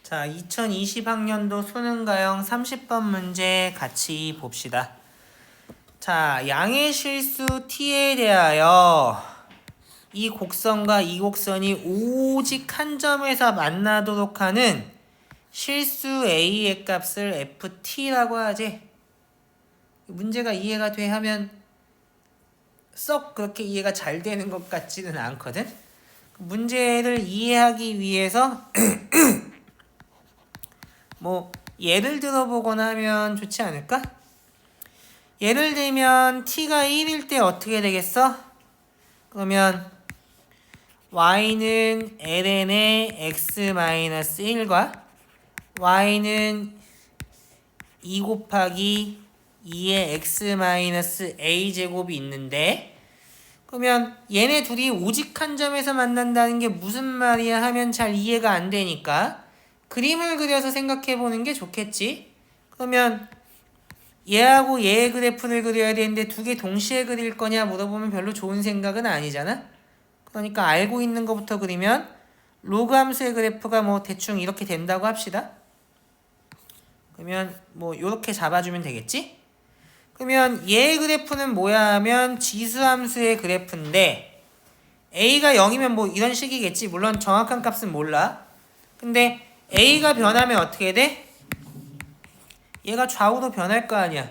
자, 2020학년도 수능가형 30번 문제 같이 봅시다. 자, 양의 실수 t에 대하여 이 곡선과 이 곡선이 오직 한 점에서 만나도록 하는 실수 a의 값을 ft라고 하지. 문제가 이해가 돼 하면 썩 그렇게 이해가 잘 되는 것 같지는 않거든. 문제를 이해하기 위해서 뭐 예를 들어보거나 하면 좋지 않을까? 예를 들면 t가 1일 때 어떻게 되겠어? 그러면 y는 ln의 x-1과 y는 2 곱하기 2의 x-a제곱이 있는데, 그러면 얘네 둘이 오직 한 점에서 만난다는 게 무슨 말이야 하면 잘 이해가 안 되니까 그림을 그려서 생각해 보는 게 좋겠지. 그러면 얘하고 얘의 그래프를 그려야 되는데 두 개 동시에 그릴 거냐 물어보면 별로 좋은 생각은 아니잖아. 그러니까 알고 있는 것부터 그리면 로그 함수의 그래프가 뭐 대충 이렇게 된다고 합시다. 그러면 뭐 이렇게 잡아주면 되겠지? 그러면 얘의 그래프는 뭐야 하면 지수함수의 그래프인데 a가 0이면 뭐 이런 식이겠지. 물론 정확한 값은 몰라. 근데 a가 변하면 어떻게 돼? 얘가 좌우로 변할 거 아니야.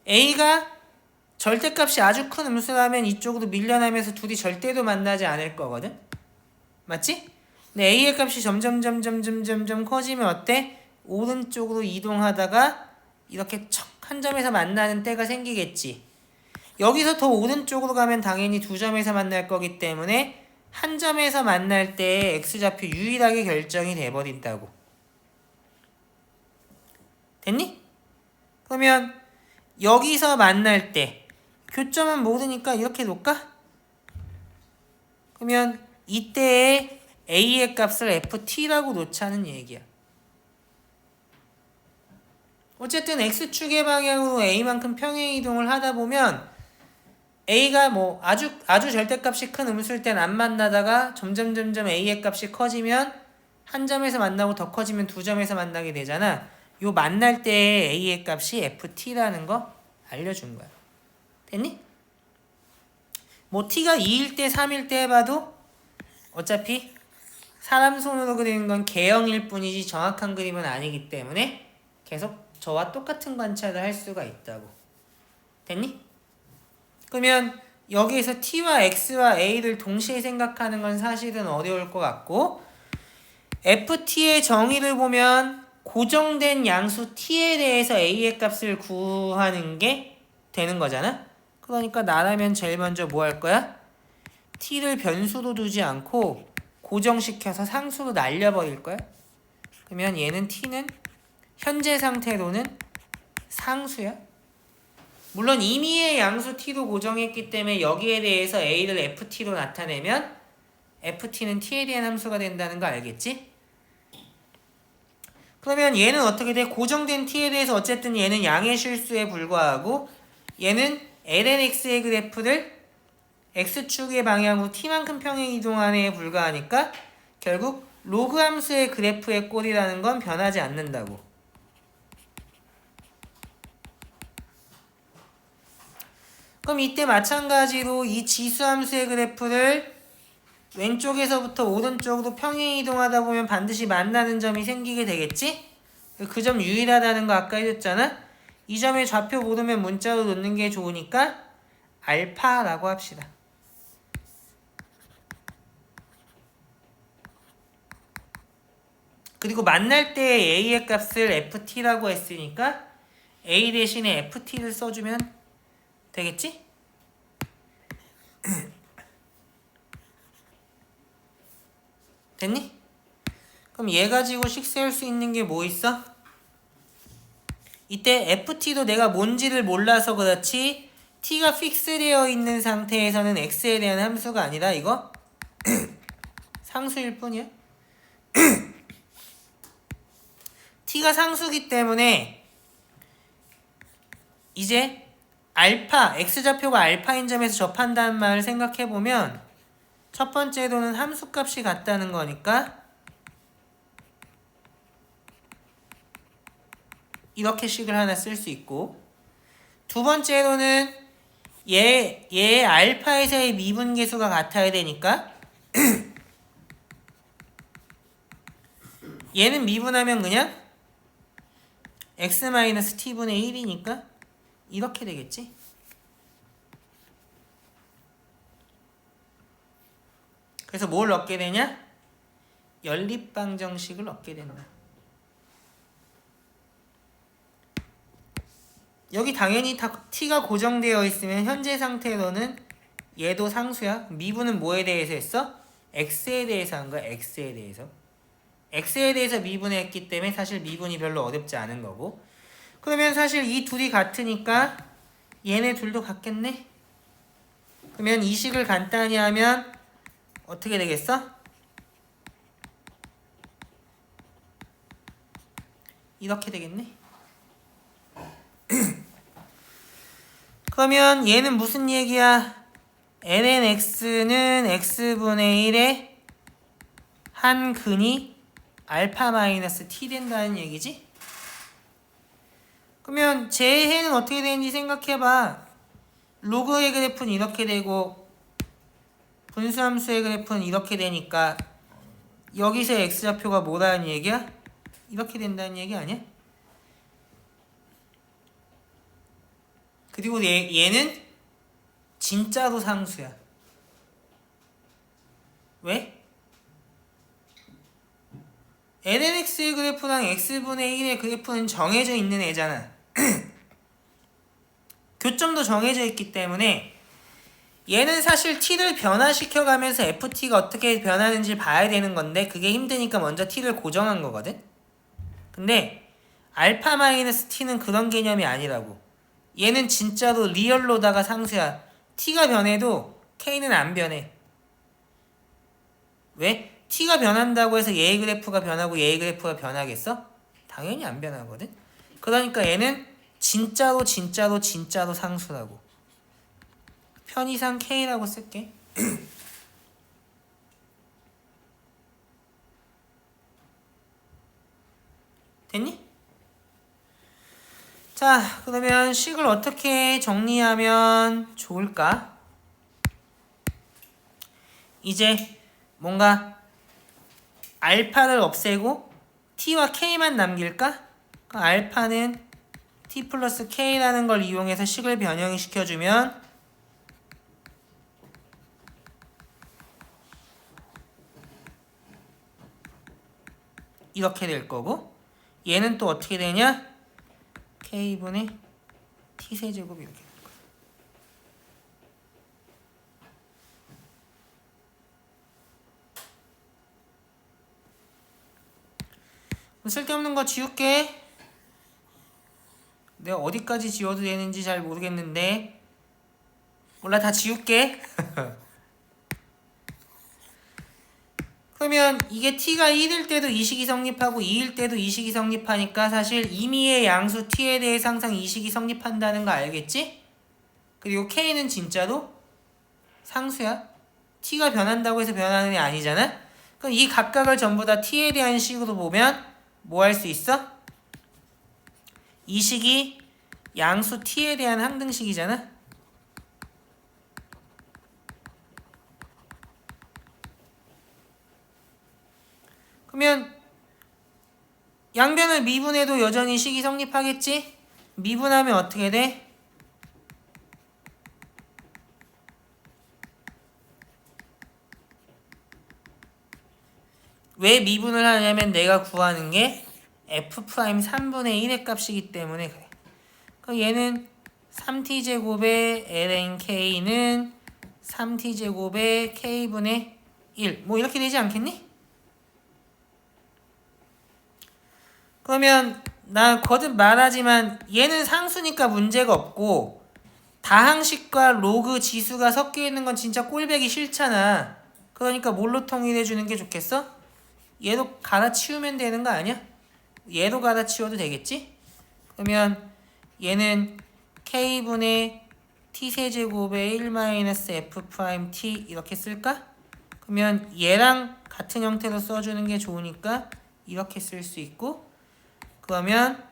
a가 절대값이 아주 큰 음수라면 이쪽으로 밀려나면서 둘이 절대로 만나지 않을 거거든. 맞지? 근데 a의 값이 점점 커지면 어때? 오른쪽으로 이동하다가 이렇게 척 한 점에서 만나는 때가 생기겠지. 여기서 더 오른쪽으로 가면 당연히 두 점에서 만날 거기 때문에 한 점에서 만날 때 x좌표 유일하게 결정이 돼버린다고. 됐니? 그러면 여기서 만날 때 교점은 모르니까 이렇게 놓을까? 그러면 이때의 a의 값을 ft라고 놓자는 얘기야. 어쨌든 x축의 방향으로 a만큼 평행이동을 하다 보면 a가 뭐 아주 절대값이 큰 음수일 땐 안 만나다가 점점 a의 값이 커지면 한 점에서 만나고 더 커지면 두 점에서 만나게 되잖아. 요 만날 때의 a의 값이 ft라는 거 알려준 거야. 됐니? 뭐 t가 2일 때 3일 때 해봐도 어차피 사람 손으로 그리는 건 개형일 뿐이지 정확한 그림은 아니기 때문에 계속 저와 똑같은 관찰을 할 수가 있다고. 됐니? 그러면 여기에서 t와 x와 a를 동시에 생각하는 건 사실은 어려울 것 같고, ft의 정의를 보면 고정된 양수 t에 대해서 a의 값을 구하는 게 되는 거잖아. 그러니까 나라면 제일 먼저 뭐 할 거야? t를 변수로 두지 않고 고정시켜서 상수로 날려버릴 거야. 그러면 얘는 t는 현재 상태로는 상수야. 물론 임의의 양수 t로 고정했기 때문에 여기에 대해서 a를 ft로 나타내면 ft는 t에 대한 함수가 된다는 거 알겠지? 그러면 얘는 어떻게 돼? 고정된 t에 대해서 어쨌든 얘는 양의 실수에 불과하고 얘는 lnx의 그래프를 x축의 방향으로 t만큼 평행 이동하는 에 불과하니까 결국 로그 함수의 그래프의 꼴이라는 건 변하지 않는다고. 그럼 이때 마찬가지로 이 지수함수의 그래프를 왼쪽에서부터 오른쪽으로 평행 이동하다 보면 반드시 만나는 점이 생기게 되겠지? 그 점 유일하다는 거 아까 해줬잖아? 이 점의 좌표 모르면 문자로 놓는 게 좋으니까 알파라고 합시다. 그리고 만날 때 a의 값을 ft라고 했으니까 a 대신에 ft를 써주면 되겠지? 됐니? 그럼 얘 가지고 식 세울 수 있는 게 뭐 있어? 이때 ft도 내가 뭔지를 몰라서 그렇지 t가 픽스되어 있는 상태에서는 x에 대한 함수가 아니라 이거 상수일 뿐이야. t가 상수기 때문에 이제 알파, x좌표가 알파인 점에서 접한다는 말을 생각해보면 첫 번째로는 함수값이 같다는 거니까 이렇게 식을 하나 쓸 수 있고, 두 번째로는 얘 알파에서의 미분계수가 같아야 되니까 얘는 미분하면 그냥 x-t분의 1이니까 이렇게 되겠지. 그래서 뭘 얻게 되냐? 연립방정식을 얻게 된다. 여기 당연히 다 t가 고정되어 있으면 현재 상태로는 얘도 상수야. 미분은 뭐에 대해서 했어? x에 대해서 한 거야. x에 대해서. x에 대해서 미분했기 때문에 사실 미분이 별로 어렵지 않은 거고. 그러면 사실 이 둘이 같으니까 얘네 둘도 같겠네. 그러면 이 식을 간단히 하면 어떻게 되겠어? 이렇게 되겠네. 그러면 얘는 무슨 얘기야? lnx는 x분의 1의 한 근이 알파 마이너스 t 된다는 얘기지? 그러면 제 해는 어떻게 되는지 생각해봐. 로그의 그래프는 이렇게 되고 분수함수의 그래프는 이렇게 되니까 여기서 x좌표가 뭐라는 얘기야? 이렇게 된다는 얘기 아니야? 그리고 얘는 진짜로 상수야. 왜? lnx의 그래프랑 x분의 1의 그래프는 정해져 있는 애잖아. 교점도 정해져 있기 때문에 얘는 사실 t를 변화시켜가면서 ft가 어떻게 변하는지 봐야 되는 건데 그게 힘드니까 먼저 t를 고정한 거거든. 근데 알파 마이너스 t는 그런 개념이 아니라고. 얘는 진짜로 리얼로다가 상수야. t가 변해도 k는 안 변해. 왜? t가 변한다고 해서 얘의 그래프가 변하고 얘의 그래프가 변하겠어? 당연히 안 변하거든. 그러니까 얘는 진짜로 상수라고. 편의상 k라고 쓸게. 됐니? 자, 그러면 식을 어떻게 정리하면 좋을까? 이제 뭔가 알파를 없애고 t와 k만 남길까? 알파는 t 플러스 k라는 걸 이용해서 식을 변형시켜주면 이렇게 될 거고, 얘는 또 어떻게 되냐? k분의 t세제곱 이렇게 될 거야. 쓸데없는 거 지울게. 내가 어디까지 지워도 되는지 잘 모르겠는데 몰라, 다 지울게. 그러면 이게 t가 1일 때도 이 식이 성립하고 2일 때도 이 식이 성립하니까 사실 임의의 양수 t에 대해서 항상 이 식이 성립한다는 거 알겠지? 그리고 k는 진짜로 상수야. t가 변한다고 해서 변하는 게 아니잖아? 그럼 이 각각을 전부 다 t에 대한 식으로 보면 뭐 할 수 있어? 이 식이 양수 t에 대한 항등식이잖아? 그러면 양변을 미분해도 여전히 식이 성립하겠지? 미분하면 어떻게 돼? 왜 미분을 하냐면 내가 구하는 게 f' 3분의 1의 값이기 때문에 그래. 그럼 얘는 3t제곱의 lnk는 3t제곱의 k분의 1 뭐 이렇게 되지 않겠니? 그러면 나 거듭 말하지만 얘는 상수니까 문제가 없고 다항식과 로그 지수가 섞여 있는 건 진짜 꼴보기 싫잖아. 그러니까 뭘로 통일해 주는 게 좋겠어? 얘도 갈아치우면 되는 거 아니야? 얘도 갈아치워도 되겠지? 그러면 얘는 k분의 t세제곱의 1-f't 이렇게 쓸까? 그러면 얘랑 같은 형태로 써주는 게 좋으니까 이렇게 쓸 수 있고, 그러면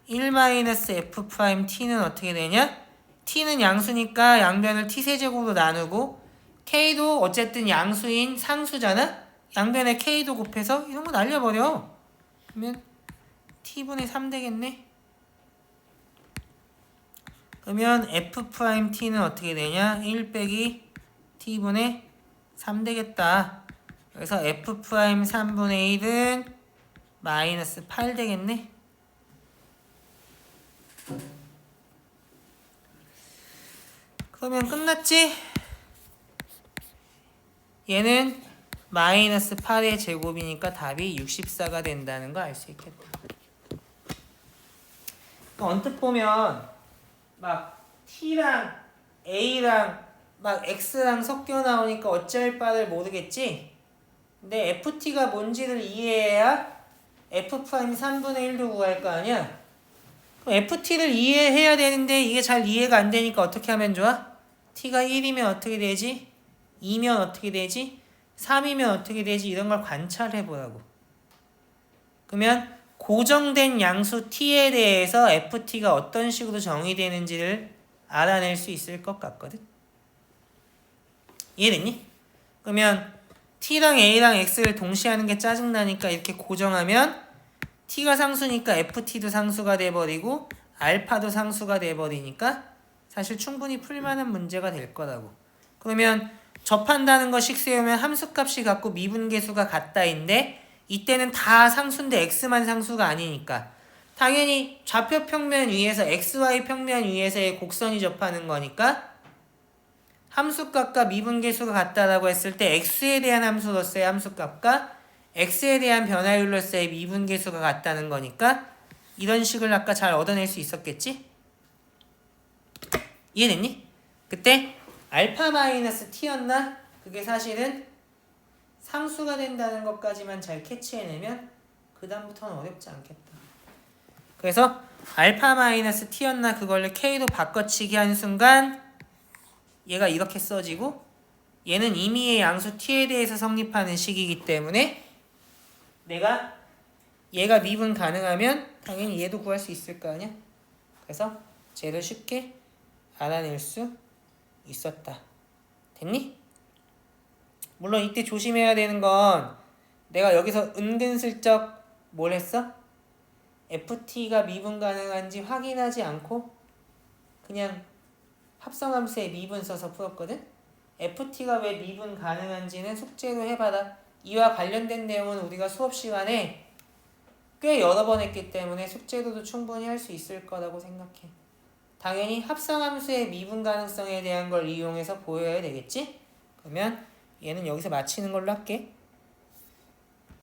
1-f 프라임 t는 어떻게 되냐? t는 양수니까 양변을 t세제곱으로 나누고 k도 어쨌든 양수인 상수잖아? 양변에 k도 곱해서 이런 거 날려버려. 그러면 t분의 3 되겠네? 그러면 f 프라임 t는 어떻게 되냐? 1 빼기 t분의 3 되겠다. 그래서 f 프라임 3분의 1은 마이너스 8 되겠네? 그러면 끝났지? 얘는 마이너스 8의 제곱이니까 답이 64가 된다는 거 알 수 있겠다. 언뜻 보면 막 t랑 a랑 막 x랑 섞여 나오니까 어찌할 바를 모르겠지? 근데 ft가 뭔지를 이해해야 f 프라임 3분의 1도 구할 거 아니야? 그럼 ft를 이해해야 되는데 이게 잘 이해가 안 되니까 어떻게 하면 좋아? t가 1이면 어떻게 되지? 2면 어떻게 되지? 3이면 어떻게 되지? 이런 걸 관찰해 보라고. 그러면 고정된 양수 t에 대해서 ft가 어떤 식으로 정의되는지를 알아낼 수 있을 것 같거든. 이해됐니? 그러면 t랑 a랑 x를 동시에 하는 게 짜증나니까 이렇게 고정하면 t가 상수니까 ft도 상수가 돼버리고 알파도 상수가 돼버리니까 사실 충분히 풀만한 문제가 될 거라고. 그러면 접한다는 거 식 세우면 함수값이 같고 미분계수가 같다인데 이때는 다 상수인데 x만 상수가 아니니까 당연히 좌표 평면 위에서 xy 평면 위에서의 곡선이 접하는 거니까 함수값과 미분계수가 같다라고 했을 때 x에 대한 함수로서의 함수값과 x에 대한 변화율로서의 미분계수가 같다는 거니까 이런 식을 아까 잘 얻어낼 수 있었겠지? 이해됐니? 그때 알파 마이너스 t였나? 그게 사실은 상수가 된다는 것까지만 잘 캐치해내면 그 다음부터는 어렵지 않겠다. 그래서 알파 마이너스 t였나 그걸로 k로 바꿔치기 한 순간 얘가 이렇게 써지고 얘는 임의의 양수 t에 대해서 성립하는 식이기 때문에 내가 얘가 미분 가능하면 당연히 얘도 구할 수 있을 거 아니야? 그래서 쟤를 쉽게 알아낼 수 있었다. 됐니? 물론 이때 조심해야 되는 건 내가 여기서 은근슬쩍 뭘 했어? ft가 미분 가능한지 확인하지 않고 그냥 합성함수에 미분 써서 풀었거든? ft가 왜 미분 가능한지는 숙제로 해봐라. 이와 관련된 내용은 우리가 수업 시간에 꽤 여러 번 했기 때문에 숙제로도 충분히 할 수 있을 거라고 생각해. 당연히 합성함수의 미분 가능성에 대한 걸 이용해서 보여야 되겠지? 그러면 얘는 여기서 마치는 걸로 할게.